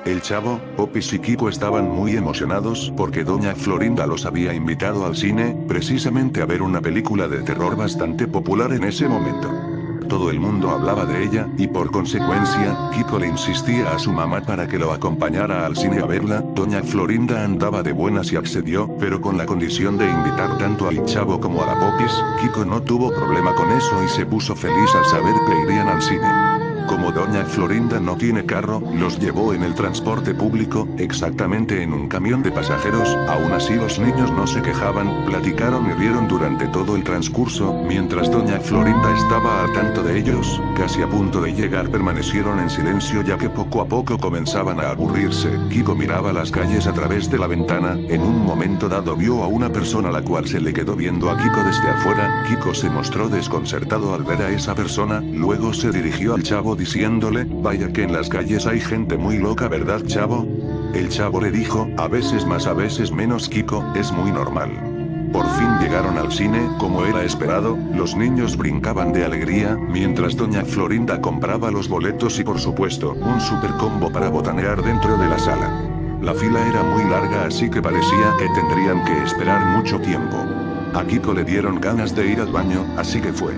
El Chavo, Popis y Kiko estaban muy emocionados porque doña Florinda los había invitado al cine, precisamente a ver una película de terror bastante popular en ese momento. Todo el mundo hablaba de ella, y por consecuencia, Kiko le insistía a su mamá para que lo acompañara al cine a verla. Doña Florinda andaba de buenas y accedió, pero con la condición de invitar tanto al Chavo como a la Popis. Kiko no tuvo problema con eso y se puso feliz al saber que irían al cine. Como doña Florinda no tiene carro, los llevó en el transporte público, exactamente en un camión de pasajeros. Aún así los niños no se quejaban, platicaron y rieron durante todo el transcurso. Mientras doña Florinda estaba al tanto de ellos, casi a punto de llegar permanecieron en silencio ya que poco a poco comenzaban a aburrirse. Kiko miraba las calles a través de la ventana. En un momento dado vio a una persona la cual se le quedó viendo a Kiko desde afuera. Kiko se mostró desconcertado al ver a esa persona, luego se dirigió al Chavo diciéndole: vaya que en las calles hay gente muy loca, ¿verdad, Chavo? El Chavo le dijo: a veces más a veces menos, Kiko, es muy normal. Por fin llegaron al cine, como era esperado, los niños brincaban de alegría, mientras doña Florinda compraba los boletos y por supuesto, un super combo para botanear dentro de la sala. La fila era muy larga, así que parecía que tendrían que esperar mucho tiempo. A Kiko le dieron ganas de ir al baño, así que fue.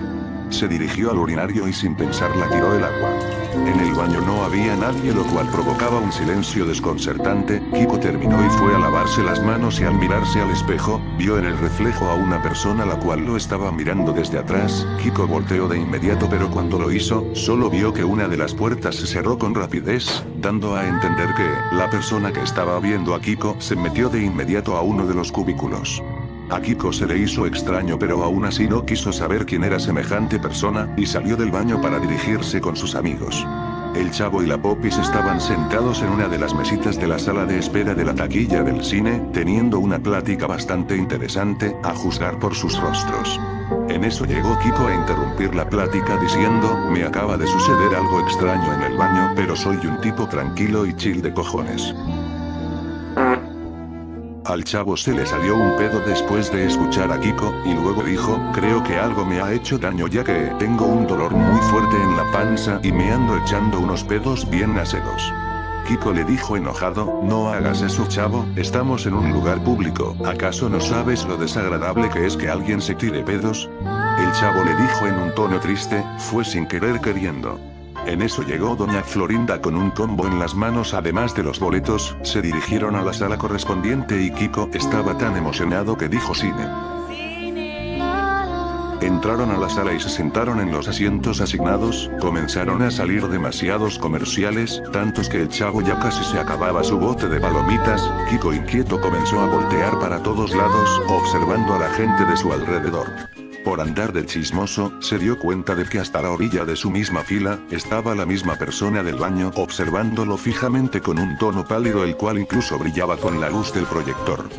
Se dirigió al urinario y sin pensarla tiró el agua. En el baño no había nadie, lo cual provocaba un silencio desconcertante. Kiko terminó y fue a lavarse las manos y al mirarse al espejo, vio en el reflejo a una persona la cual lo estaba mirando desde atrás. Kiko volteó de inmediato, pero cuando lo hizo, solo vio que una de las puertas se cerró con rapidez, dando a entender que la persona que estaba viendo a Kiko se metió de inmediato a uno de los cubículos. A Kiko se le hizo extraño, pero aún así no quiso saber quién era semejante persona, y salió del baño para dirigirse con sus amigos. El Chavo y la Popis estaban sentados en una de las mesitas de la sala de espera de la taquilla del cine, teniendo una plática bastante interesante, a juzgar por sus rostros. En eso llegó Kiko a interrumpir la plática diciendo: me acaba de suceder algo extraño en el baño, pero soy un tipo tranquilo y chill de cojones. Al Chavo se le salió un pedo después de escuchar a Kiko, y luego dijo: creo que algo me ha hecho daño ya que tengo un dolor muy fuerte en la panza y me ando echando unos pedos bien ácidos. Kiko le dijo enojado: no hagas eso, Chavo, estamos en un lugar público, ¿acaso no sabes lo desagradable que es que alguien se tire pedos? El Chavo le dijo en un tono triste: fue sin querer queriendo. En eso llegó doña Florinda con un combo en las manos además de los boletos. Se dirigieron a la sala correspondiente y Kiko estaba tan emocionado que dijo: cine. Entraron a la sala y se sentaron en los asientos asignados. Comenzaron a salir demasiados comerciales, tantos que el Chavo ya casi se acababa su bote de palomitas. Kiko inquieto comenzó a voltear para todos lados, observando a la gente de su alrededor. Por andar de chismoso, se dio cuenta de que hasta la orilla de su misma fila, estaba la misma persona del baño observándolo fijamente con un tono pálido el cual incluso brillaba con la luz del proyector.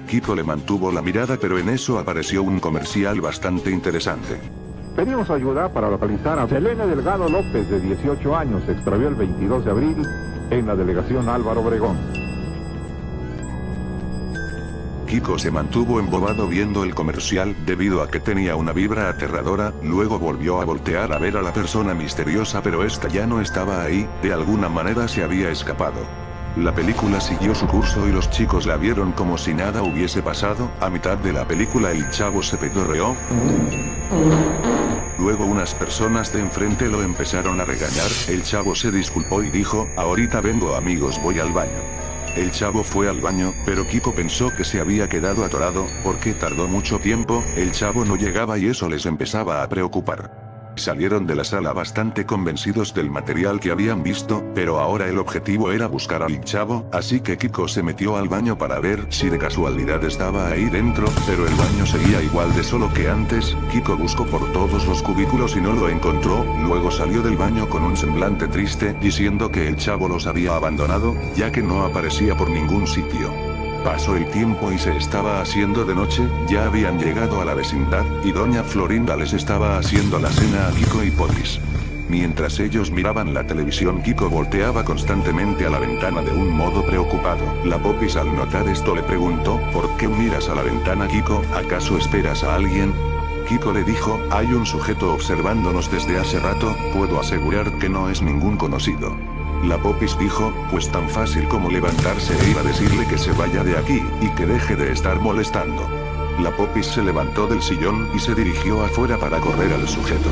Kiko le mantuvo la mirada, pero en eso apareció un comercial bastante interesante. Pedimos ayuda para localizar a Selene Delgado López, de 18 años, se extravió el 22 de abril en la delegación Álvaro Obregón. Kiko se mantuvo embobado viendo el comercial, debido a que tenía una vibra aterradora. Luego volvió a voltear a ver a la persona misteriosa, pero esta ya no estaba ahí, de alguna manera se había escapado. La película siguió su curso y los chicos la vieron como si nada hubiese pasado. A mitad de la película el Chavo se pedorreó. Luego unas personas de enfrente lo empezaron a regañar. El Chavo se disculpó y dijo: ahorita vengo amigos, voy al baño. El Chavo fue al baño, pero Kiko pensó que se había quedado atorado, porque tardó mucho tiempo, el Chavo no llegaba y eso les empezaba a preocupar. Salieron de la sala bastante convencidos del material que habían visto, pero ahora el objetivo era buscar al Chavo, así que Kiko se metió al baño para ver si de casualidad estaba ahí dentro, pero el baño seguía igual de solo que antes. Kiko buscó por todos los cubículos y no lo encontró, luego salió del baño con un semblante triste, diciendo que el Chavo los había abandonado, ya que no aparecía por ningún sitio. Pasó el tiempo y se estaba haciendo de noche, ya habían llegado a la vecindad, y doña Florinda les estaba haciendo la cena a Kiko y Popis. Mientras ellos miraban la televisión, Kiko volteaba constantemente a la ventana de un modo preocupado. La Popis al notar esto le preguntó: ¿por qué miras a la ventana, Kiko? ¿Acaso esperas a alguien? Kiko le dijo: hay un sujeto observándonos desde hace rato, puedo asegurar que no es ningún conocido. La Popis dijo, pues tan fácil como levantarse e ir a decirle que se vaya de aquí, y que deje de estar molestando. La Popis se levantó del sillón y se dirigió afuera para correr al sujeto.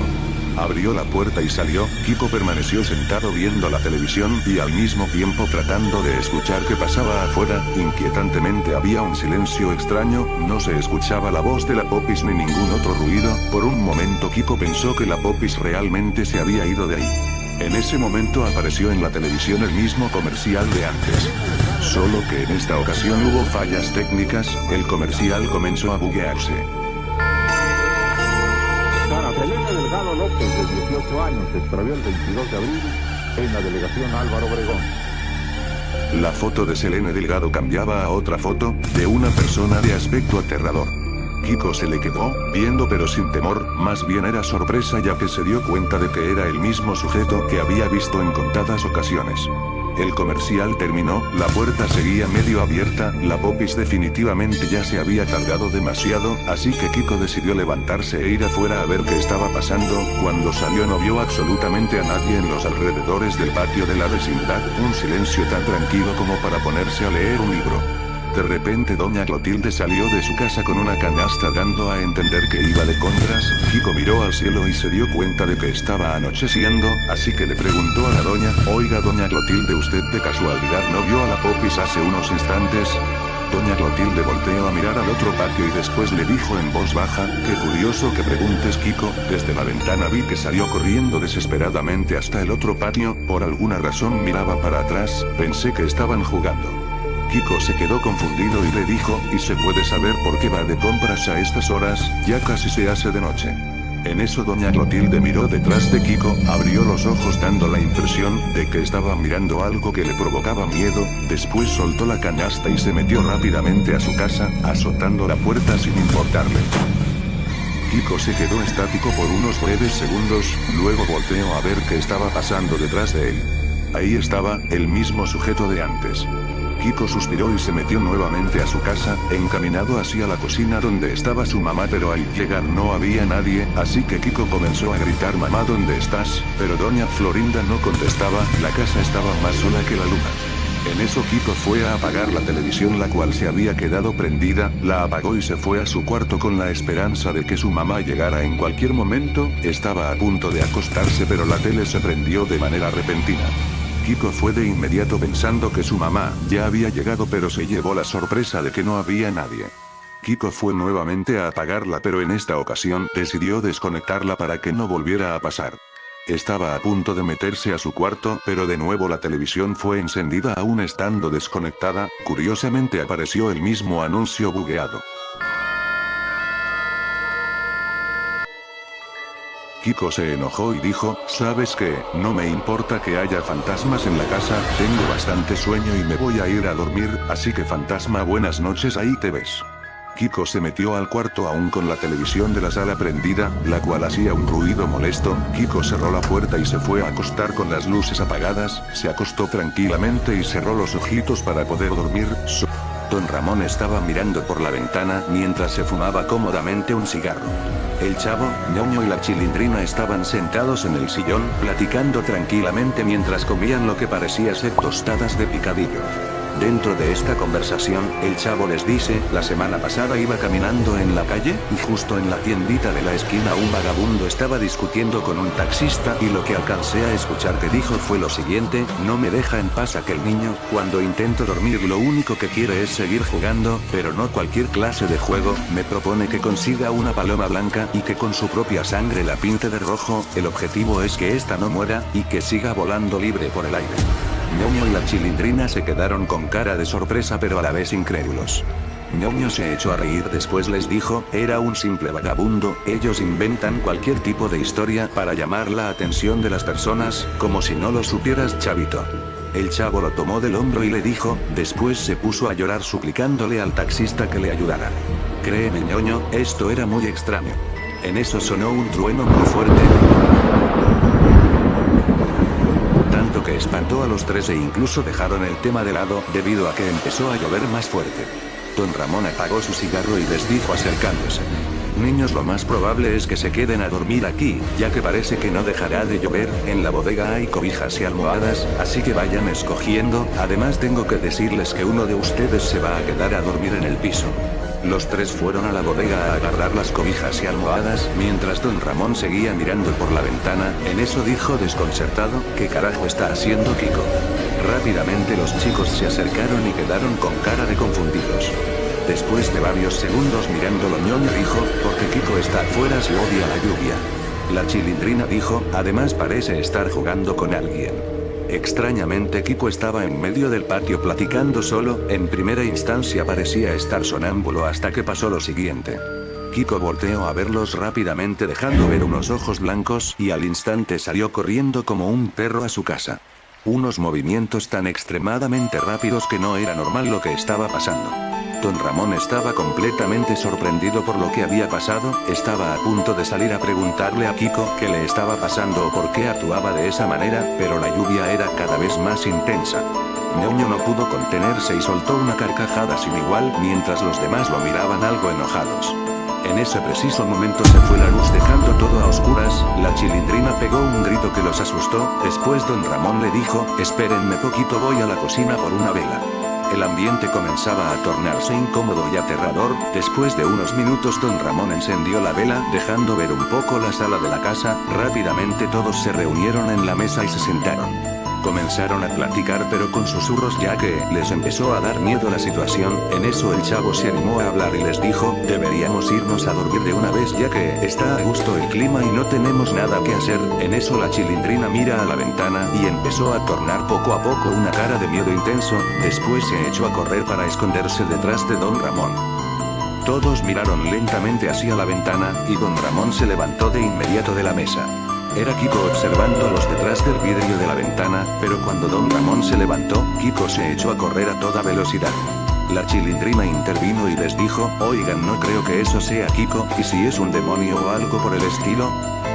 Abrió la puerta y salió. Kiko permaneció sentado viendo la televisión y al mismo tiempo tratando de escuchar qué pasaba afuera. Inquietantemente había un silencio extraño, no se escuchaba la voz de la Popis ni ningún otro ruido. Por un momento Kiko pensó que la Popis realmente se había ido de ahí. En ese momento apareció en la televisión el mismo comercial de antes. Solo que en esta ocasión hubo fallas técnicas, el comercial comenzó a buguearse. Sara Selene Delgado López, de 18 años, se extravió el 22 de abril en la delegación Álvaro Obregón. La foto de Selene Delgado cambiaba a otra foto, de una persona de aspecto aterrador. Kiko se le quedó viendo pero sin temor, más bien era sorpresa ya que se dio cuenta de que era el mismo sujeto que había visto en contadas ocasiones. El comercial terminó, la puerta seguía medio abierta, la Popis definitivamente ya se había tardado demasiado, así que Kiko decidió levantarse e ir afuera a ver qué estaba pasando. Cuando salió no vio absolutamente a nadie en los alrededores del patio de la vecindad, un silencio tan tranquilo como para ponerse a leer un libro. De repente doña Clotilde salió de su casa con una canasta dando a entender que iba de compras. Kiko miró al cielo y se dio cuenta de que estaba anocheciendo, así que le preguntó a la doña, oiga doña Clotilde, ¿usted de casualidad no vio a la Popis hace unos instantes? Doña Clotilde volteó a mirar al otro patio y después le dijo en voz baja, qué curioso que preguntes Kiko, desde la ventana vi que salió corriendo desesperadamente hasta el otro patio, por alguna razón miraba para atrás, pensé que estaban jugando. Kiko se quedó confundido y le dijo, ¿y se puede saber por qué va de compras a estas horas? Ya casi se hace de noche. En eso doña Clotilde miró detrás de Kiko, abrió los ojos dando la impresión de que estaba mirando algo que le provocaba miedo, después soltó la canasta y se metió rápidamente a su casa, azotando la puerta sin importarle. Kiko se quedó estático por unos breves segundos, luego volteó a ver qué estaba pasando detrás de él. Ahí estaba, el mismo sujeto de antes. Kiko suspiró y se metió nuevamente a su casa, encaminado hacia la cocina donde estaba su mamá, pero al llegar no había nadie, así que Kiko comenzó a gritar, mamá, ¿dónde estás? Pero doña Florinda no contestaba, la casa estaba más sola que la luna. En eso Kiko fue a apagar la televisión, la cual se había quedado prendida, la apagó y se fue a su cuarto con la esperanza de que su mamá llegara en cualquier momento. Estaba a punto de acostarse pero la tele se prendió de manera repentina. Kiko fue de inmediato pensando que su mamá ya había llegado, pero se llevó la sorpresa de que no había nadie. Kiko fue nuevamente a apagarla, pero en esta ocasión decidió desconectarla para que no volviera a pasar. Estaba a punto de meterse a su cuarto, pero de nuevo la televisión fue encendida aún estando desconectada. Curiosamente apareció el mismo anuncio bugueado. Kiko se enojó y dijo, ¿sabes qué? No me importa que haya fantasmas en la casa, tengo bastante sueño y me voy a ir a dormir, así que fantasma, buenas noches, ahí te ves. Kiko se metió al cuarto aún con la televisión de la sala prendida, la cual hacía un ruido molesto. Kiko cerró la puerta y se fue a acostar con las luces apagadas, se acostó tranquilamente y cerró los ojitos para poder dormir. Don Ramón estaba mirando por la ventana mientras se fumaba cómodamente un cigarro. El Chavo, Ñoño y la Chilindrina estaban sentados en el sillón, platicando tranquilamente mientras comían lo que parecía ser tostadas de picadillo. Dentro de esta conversación, el Chavo les dice, la semana pasada iba caminando en la calle, y justo en la tiendita de la esquina un vagabundo estaba discutiendo con un taxista y lo que alcancé a escuchar que dijo fue lo siguiente, no me deja en paz aquel niño, cuando intento dormir lo único que quiere es seguir jugando, pero no cualquier clase de juego, me propone que consiga una paloma blanca y que con su propia sangre la pinte de rojo, el objetivo es que ésta no muera, y que siga volando libre por el aire. Ñoño y la Chilindrina se quedaron con cara de sorpresa pero a la vez incrédulos. Ñoño se echó a reír, después les dijo, era un simple vagabundo, ellos inventan cualquier tipo de historia para llamar la atención de las personas, como si no lo supieras, chavito. El Chavo lo tomó del hombro y le dijo, después se puso a llorar suplicándole al taxista que le ayudara. Créeme Ñoño, esto era muy extraño. En eso sonó un trueno muy fuerte, que espantó a los tres e incluso dejaron el tema de lado, debido a que empezó a llover más fuerte. Don Ramón apagó su cigarro y les dijo acercándose. Niños, lo más probable es que se queden a dormir aquí, ya que parece que no dejará de llover. En la bodega hay cobijas y almohadas, así que vayan escogiendo. Además tengo que decirles que uno de ustedes se va a quedar a dormir en el piso. Los tres fueron a la bodega a agarrar las cobijas y almohadas, mientras don Ramón seguía mirando por la ventana. En eso dijo desconcertado: ¿qué carajo está haciendo Kiko? Rápidamente los chicos se acercaron y quedaron con cara de confundidos. Después de varios segundos mirándolo, ñoño dijo: porque Kiko está afuera, se odia la lluvia. La Chilindrina dijo: además parece estar jugando con alguien. Extrañamente Kiko estaba en medio del patio platicando solo. En primera instancia parecía estar sonámbulo hasta que pasó lo siguiente. Kiko volteó a verlos rápidamente dejando ver unos ojos blancos y al instante salió corriendo como un perro a su casa. Unos movimientos tan extremadamente rápidos que no era normal lo que estaba pasando. Don Ramón estaba completamente sorprendido por lo que había pasado. Estaba a punto de salir a preguntarle a Kiko qué le estaba pasando o por qué actuaba de esa manera, pero la lluvia era cada vez más intensa. ñoño no pudo contenerse y soltó una carcajada sin igual mientras los demás lo miraban algo enojados. En ese preciso momento se fue la luz dejando todo a oscuras. La Chilindrina pegó un grito que los asustó. Después don Ramón le dijo: espérenme poquito, voy a la cocina por una vela. El ambiente comenzaba a tornarse incómodo y aterrador. Después de unos minutos don Ramón encendió la vela, dejando ver un poco la sala de la casa. Rápidamente todos se reunieron en la mesa y se sentaron. Comenzaron a platicar pero con susurros, ya que les empezó a dar miedo la situación. En eso el chavo se animó a hablar y les dijo: deberíamos irnos a dormir de una vez, ya que está a gusto el clima y no tenemos nada que hacer. En eso la Chilindrina mira a la ventana y empezó a tornar poco a poco una cara de miedo intenso. Después se echó a correr para esconderse detrás de don Ramón. Todos miraron lentamente hacia la ventana y don Ramón se levantó de inmediato de la mesa. Era Kiko observándolos detrás del vidrio de la ventana, pero cuando don Ramón se levantó, Kiko se echó a correr a toda velocidad. La Chilindrina intervino y les dijo: oigan, no creo que eso sea Kiko, ¿y si es un demonio o algo por el estilo?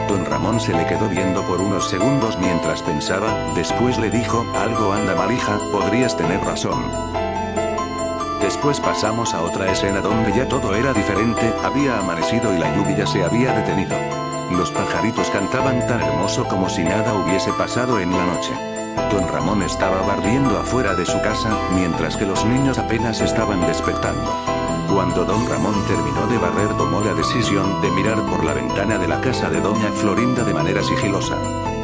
Don Ramón se le quedó viendo por unos segundos mientras pensaba. Después le dijo: algo anda mal, hija, podrías tener razón. Después pasamos a otra escena donde ya todo era diferente. Había amanecido y la lluvia se había detenido. Los pajaritos cantaban tan hermoso como si nada hubiese pasado en la noche. Don Ramón estaba barriendo afuera de su casa, mientras que los niños apenas estaban despertando. Cuando don Ramón terminó de barrer, tomó la decisión de mirar por la ventana de la casa de doña Florinda de manera sigilosa.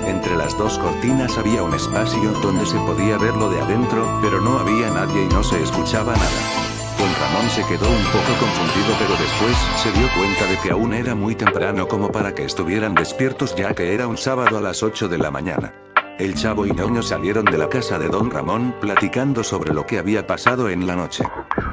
Entre las dos cortinas había un espacio donde se podía verlo de adentro, pero no había nadie y no se escuchaba nada. Don Ramón se quedó un poco confundido, pero después se dio cuenta de que aún era muy temprano como para que estuvieran despiertos, ya que era un sábado a las 8 de la mañana. El chavo y ñoño salieron de la casa de don Ramón platicando sobre lo que había pasado en la noche.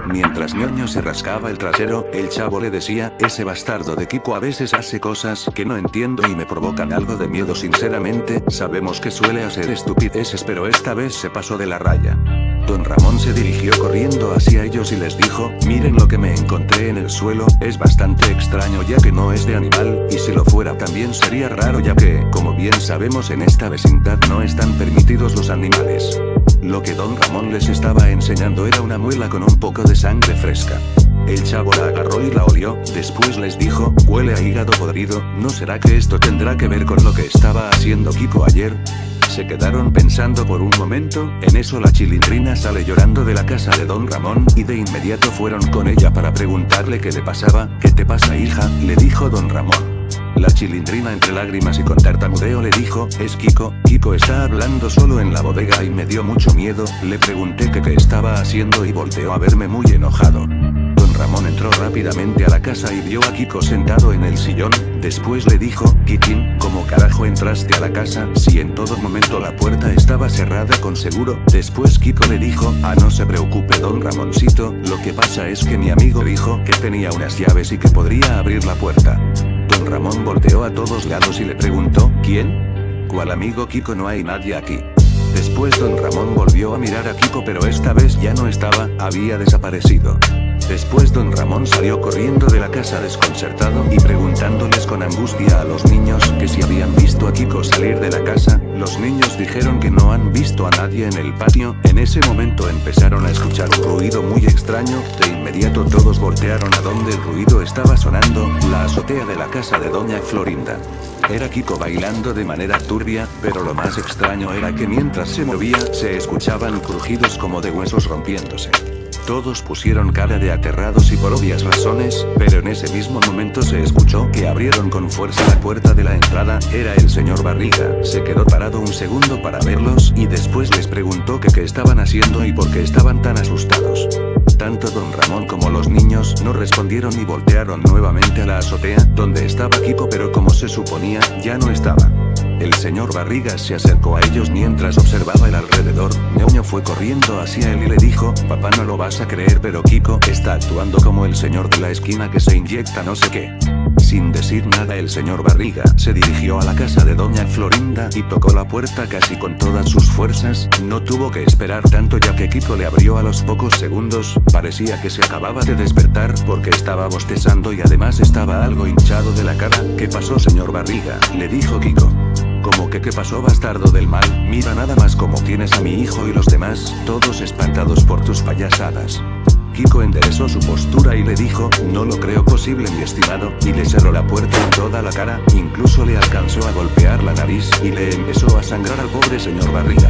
Mientras ñoño se rascaba el trasero, el chavo le decía: ese bastardo de Kiko a veces hace cosas que no entiendo y me provocan algo de miedo. Sinceramente, sabemos que suele hacer estupideces, pero esta vez se pasó de la raya. Don Ramón se dirigió corriendo hacia ellos y les dijo: miren lo que me encontré en el suelo, es bastante extraño ya que no es de animal, y si lo fuera también sería raro ya que, como bien sabemos, en esta vecindad no están permitidos los animales. Lo que don Ramón les estaba enseñando era una muela con un poco de sangre fresca. El chavo la agarró y la olió, después les dijo: huele a hígado podrido, ¿no será que esto tendrá que ver con lo que estaba haciendo Kiko ayer? Se quedaron pensando por un momento. En eso la Chilindrina sale llorando de la casa de don Ramón y de inmediato fueron con ella para preguntarle qué le pasaba. ¿Qué te pasa, hija?, le dijo don Ramón. La Chilindrina entre lágrimas y con tartamudeo le dijo: es Kiko, Kiko está hablando solo en la bodega y me dio mucho miedo. Le pregunté que qué estaba haciendo y volteó a verme muy enojado. Don Ramón entró rápidamente a la casa y vio a Kiko sentado en el sillón. Después le dijo: Kikin, ¿cómo carajo entraste a la casa si en todo momento la puerta estaba cerrada con seguro? Después Kiko le dijo: no se preocupe don Ramoncito, lo que pasa es que mi amigo dijo que tenía unas llaves y que podría abrir la puerta. Don Ramón volteó a todos lados y le preguntó: ¿quién? ¿Cuál amigo, Kiko? No hay nadie aquí. Después don Ramón volvió a mirar a Kiko, pero esta vez ya no estaba, había desaparecido. Después don Ramón salió corriendo de la casa desconcertado y preguntándoles con angustia a los niños que si habían visto a Kiko salir de la casa. Los niños dijeron que no han visto a nadie en el patio. En ese momento empezaron a escuchar un ruido muy extraño. De inmediato todos voltearon a donde el ruido estaba sonando, la azotea de la casa de doña Florinda. Era Kiko bailando de manera turbia, pero lo más extraño era que mientras se movía se escuchaban crujidos como de huesos rompiéndose. Todos pusieron cara de aterrados y por obvias razones, pero en ese mismo momento se escuchó que abrieron con fuerza la puerta de la entrada. Era el señor Barriga. Se quedó parado un segundo para verlos y después les preguntó que qué estaban haciendo y por qué estaban tan asustados. Tanto don Ramón como los niños no respondieron y voltearon nuevamente a la azotea, donde estaba Kiko, pero como se suponía, ya no estaba. El señor Barrigas se acercó a ellos mientras observaba el alrededor. Ñoño fue corriendo hacia él y le dijo: papá, no lo vas a creer, pero Kiko está actuando como el señor de la esquina que se inyecta no sé qué. Sin decir nada el señor Barriga se dirigió a la casa de doña Florinda y tocó la puerta casi con todas sus fuerzas. No tuvo que esperar tanto ya que Kiko le abrió a los pocos segundos. Parecía que se acababa de despertar porque estaba bostezando y además estaba algo hinchado de la cara. ¿Qué pasó, señor Barriga?, le dijo Kiko. ¿Cómo que qué pasó, bastardo del mal? Mira nada más cómo tienes a mi hijo y los demás, todos espantados por tus payasadas. Kiko enderezó su postura y le dijo: no lo creo posible, mi estimado, y le cerró la puerta en toda la cara. Incluso le alcanzó a golpear la nariz y le empezó a sangrar al pobre señor Barriga.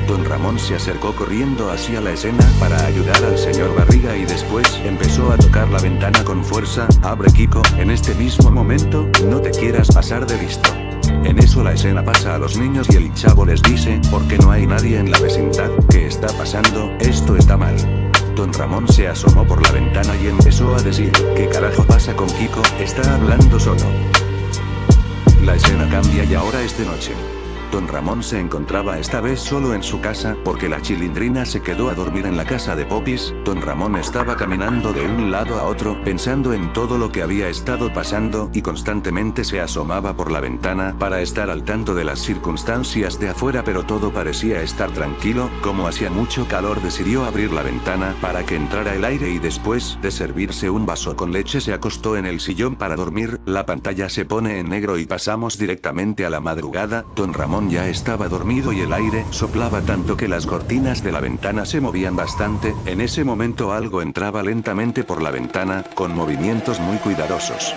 Don Ramón se acercó corriendo hacia la escena para ayudar al señor Barriga y después empezó a tocar la ventana con fuerza. Abre, Kiko, en este mismo momento, no te quieras pasar de listo. En eso la escena pasa a los niños y el chavo les dice: ¿por qué no hay nadie en la vecindad? ¿Qué está pasando? Esto está mal. Don Ramón se asomó por la ventana y empezó a decir: ¿qué carajo pasa con Kiko? Está hablando solo. La escena cambia y ahora es de noche. Don Ramón se encontraba esta vez solo en su casa porque la Chilindrina se quedó a dormir en la casa de Popis. Don Ramón estaba caminando de un lado a otro pensando en todo lo que había estado pasando y constantemente se asomaba por la ventana para estar al tanto de las circunstancias de afuera, pero todo parecía estar tranquilo. Como hacía mucho calor, decidió abrir la ventana para que entrara el aire y después de servirse un vaso con leche se acostó en el sillón para dormir. La pantalla se pone en negro y pasamos directamente a la madrugada. Don Ramón ya estaba dormido y el aire soplaba tanto que las cortinas de la ventana se movían bastante. En ese momento algo entraba lentamente por la ventana, con movimientos muy cuidadosos.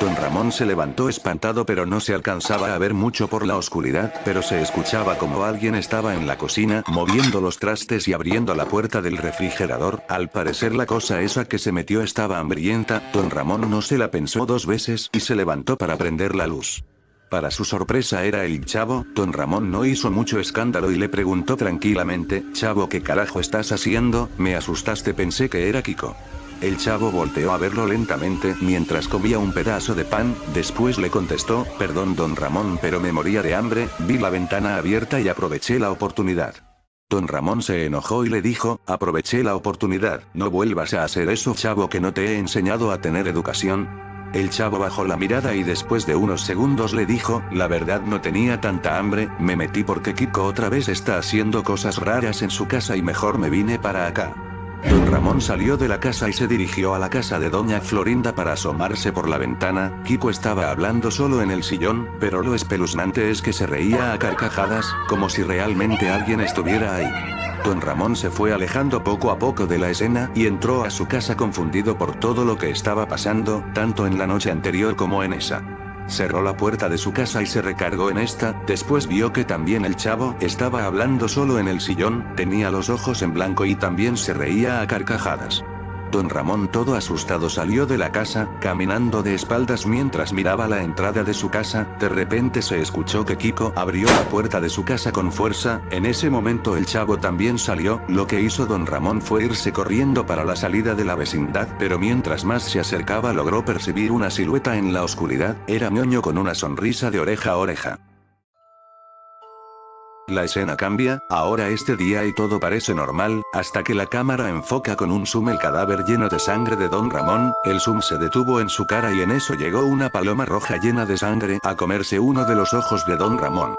Don Ramón se levantó espantado, pero no se alcanzaba a ver mucho por la oscuridad, pero se escuchaba como alguien estaba en la cocina, moviendo los trastes y abriendo la puerta del refrigerador. Al parecer la cosa esa que se metió estaba hambrienta. Don Ramón no se la pensó dos veces y se levantó para prender la luz. Para su sorpresa era el chavo. Don Ramón no hizo mucho escándalo y le preguntó tranquilamente: chavo, ¿qué carajo estás haciendo? Me asustaste, pensé que era Kiko. El chavo volteó a verlo lentamente mientras comía un pedazo de pan. Después le contestó: perdón, don Ramón, pero me moría de hambre, vi la ventana abierta y aproveché la oportunidad. Don Ramón se enojó y le dijo: aproveché la oportunidad, no vuelvas a hacer eso, chavo, que no te he enseñado a tener educación. El chavo bajó la mirada y después de unos segundos le dijo: la verdad no tenía tanta hambre, me metí porque Kiko otra vez está haciendo cosas raras en su casa y mejor me vine para acá. Don Ramón salió de la casa y se dirigió a la casa de doña Florinda para asomarse por la ventana. Kiko estaba hablando solo en el sillón, pero lo espeluznante es que se reía a carcajadas, como si realmente alguien estuviera ahí. Don Ramón se fue alejando poco a poco de la escena y entró a su casa confundido por todo lo que estaba pasando, tanto en la noche anterior como en esa. Cerró la puerta de su casa y se recargó en esta. Después vio que también el chavo estaba hablando solo en el sillón, tenía los ojos en blanco y también se reía a carcajadas. Don Ramón, todo asustado, salió de la casa, caminando de espaldas mientras miraba la entrada de su casa. De repente se escuchó que Kiko abrió la puerta de su casa con fuerza. En ese momento el chavo también salió. Lo que hizo don Ramón fue irse corriendo para la salida de la vecindad, pero mientras más se acercaba logró percibir una silueta en la oscuridad. Era Ñoño con una sonrisa de oreja a oreja. La escena cambia, ahora es de día y todo parece normal, hasta que la cámara enfoca con un zoom el cadáver lleno de sangre de don Ramón. El zoom se detuvo en su cara y en eso llegó una paloma roja llena de sangre a comerse uno de los ojos de don Ramón.